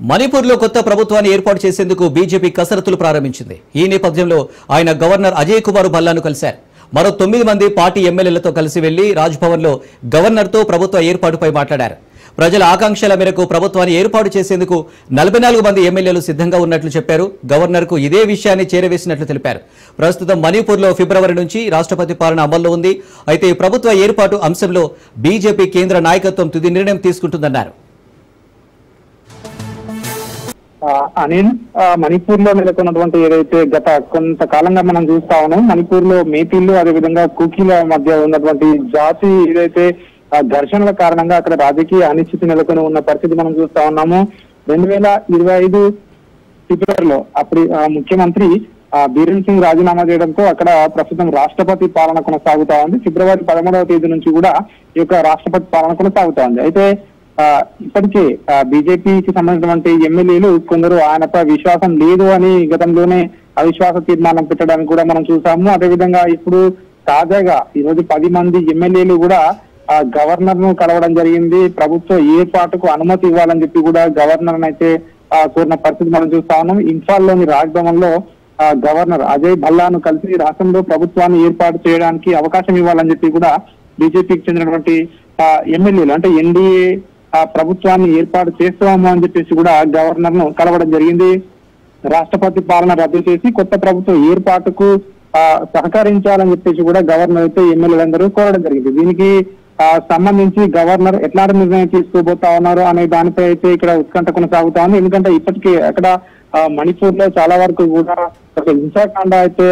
మణిపూర్లో కొత్త ప్రభుత్వాన్ని ఏర్పాటు చేసేందుకు బీజేపీ కసరత్తులు ప్రారంభించింది. ఈ నేపథ్యంలో ఆయన గవర్నర్ అజయ్ కుమార్ భల్లాను కలిశారు. మరో 9 మంది పార్టీ ఎమ్మెల్యేలతో కలిసి వెళ్లి రాజ్భవన్లో గవర్నర్తో ప్రభుత్వ ఏర్పాటుపై మాట్లాడారు. ప్రజల ఆకాంక్షల మేరకు ప్రభుత్వాన్ని ఏర్పాటు చేసేందుకు 44 మంది ఎమ్మెల్యేలు సిద్ధంగా ఉన్నట్లు చెప్పారు. గవర్నర్కు ఇదే విషయాన్ని చేరవేసినట్లు తెలిపారు. ప్రస్తుతం మణిపూర్లో ఫిబ్రవరి నుంచి రాష్ట్రపతి పాలన అమల్లో ఉంది. అయితే ప్రభుత్వ ఏర్పాటు అంశంలో బీజేపీ కేంద్ర నాయకత్వం తుది నిర్ణయం తీసుకుంటుందన్నారు. అనిల్, మణిపూర్ లో నెలకొన్నటువంటి ఏదైతే గత కొంతకాలంగా మనం చూస్తా ఉన్నాం, మణిపూర్ లో మేతీలు అదేవిధంగా కుకీల మధ్య ఉన్నటువంటి జాతి ఏదైతే ఘర్షణల కారణంగా అక్కడ రాజకీయ అనిశ్చితి నెలకొని ఉన్న పరిస్థితి మనం చూస్తా ఉన్నాము. 2025 ఫిబ్రవరిలో అప్పుడు ముఖ్యమంత్రి బీరేన్ సింగ్ రాజీనామా చేయడంతో అక్కడ ప్రస్తుతం రాష్ట్రపతి పాలన కొనసాగుతా ఉంది. ఫిబ్రవరి 13వ తేదీ నుంచి కూడా ఈ యొక్క రాష్ట్రపతి పాలన కొనసాగుతా ఉంది. అయితే ఇప్పటికే బీజేపీకి సంబంధించినటువంటి ఎమ్మెల్యేలు కొందరు ఆయనపై విశ్వాసం లేదు అని గతంలోనే అవిశ్వాస తీర్మానం పెట్టడానికి కూడా మనం చూసాము. అదేవిధంగా ఇప్పుడు తాజాగా ఈరోజు 10 మంది ఎమ్మెల్యేలు కూడా గవర్నర్ ను కలవడం జరిగింది. ప్రభుత్వ ఏర్పాటుకు అనుమతి ఇవ్వాలని చెప్పి కూడా గవర్నర్ అయితే కోరిన పరిస్థితి మనం చూస్తా ఉన్నాం. ఇంఫాల్లోని రాజ్భవన్ లో గవర్నర్ అజయ్ భల్లాను కలిసి రాష్ట్రంలో ప్రభుత్వాన్ని ఏర్పాటు చేయడానికి అవకాశం ఇవ్వాలని చెప్పి కూడా బీజేపీకి చెందినటువంటి ఎమ్మెల్యేలు అంటే ఎన్డీఏ ప్రభుత్వాన్ని ఏర్పాటు చేస్తాము అని చెప్పేసి కూడా గవర్నర్ ను కలవడం జరిగింది. రాష్ట్రపతి పాలన రద్దు చేసి కొత్త ప్రభుత్వం ఏర్పాటుకు సహకరించాలని చెప్పేసి కూడా గవర్నర్ అయితే ఎమ్మెల్యేలందరూ కోరడం జరిగింది. దీనికి సంబంధించి గవర్నర్ ఎట్లాంటి నిర్ణయం తీసుకోబోతా ఉన్నారు అనే దానిపై అయితే ఇక్కడ ఉత్కంఠ కొనసాగుతా ఉంది. ఎందుకంటే ఇప్పటికే అక్కడ మణిపూర్ లో చాలా వరకు కూడా ఒక హింసాకాండ అయితే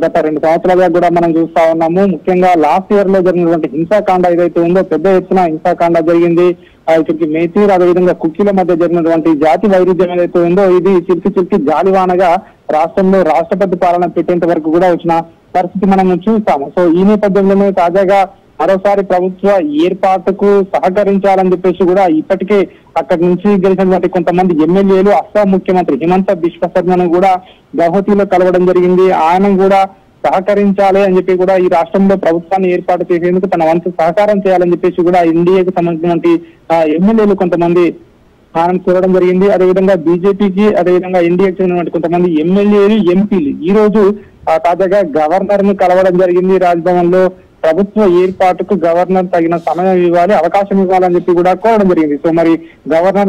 గత 2 సంవత్సరాలుగా కూడా మనం చూస్తా ఉన్నాము. ముఖ్యంగా లాస్ట్ ఇయర్ లో జరిగినటువంటి హింసాకాండ ఏదైతే ఉందో పెద్ద ఎత్తున హింసాకాండ జరిగింది. ఇక్కడికి మేతీర్ అదేవిధంగా కుకీల మధ్య జరిగినటువంటి జాతి వైరుధ్యం ఏదైతే ఉందో ఇది చిరికి జాలివానగా రాష్ట్రంలో రాష్ట్రపతి పాలన పెట్టేంత వరకు కూడా వచ్చిన పరిస్థితి మనం చూస్తాము. సో ఈ నేపథ్యంలోనే తాజాగా మరోసారి ప్రభుత్వ ఏర్పాటుకు సహకరించాలని చెప్పేసి కూడా ఇప్పటికే అక్కడి నుంచి గెలిచినటువంటి కొంతమంది ఎమ్మెల్యేలు అస్సాం ముఖ్యమంత్రి హిమంత బిశ్వ శర్మను కూడా గౌహతిలో కలవడం జరిగింది. ఆయన కూడా సహకరించాలి అని చెప్పి కూడా ఈ రాష్ట్రంలో ప్రభుత్వాన్ని ఏర్పాటు చేసేందుకు తన వంతు సహకారం చేయాలని చెప్పేసి కూడా ఎన్డీఏకి సంబంధించినటువంటి ఎమ్మెల్యేలు కొంతమంది ఆయన కోరడం జరిగింది. అదేవిధంగా బీజేపీకి అదేవిధంగా ఎన్డీఏకి చెందినటువంటి కొంతమంది ఎమ్మెల్యేలు ఎంపీలు ఈ రోజు తాజాగా గవర్నర్ ను కలవడం జరిగింది. రాజ్భవన్ లో ప్రభుత్వ ఏర్పాటుకు గవర్నర్ తగిన సమయం ఇవ్వాలి, అవకాశం ఇవ్వాలని చెప్పి కూడా కోరడం జరిగింది. సో మరి గవర్నర్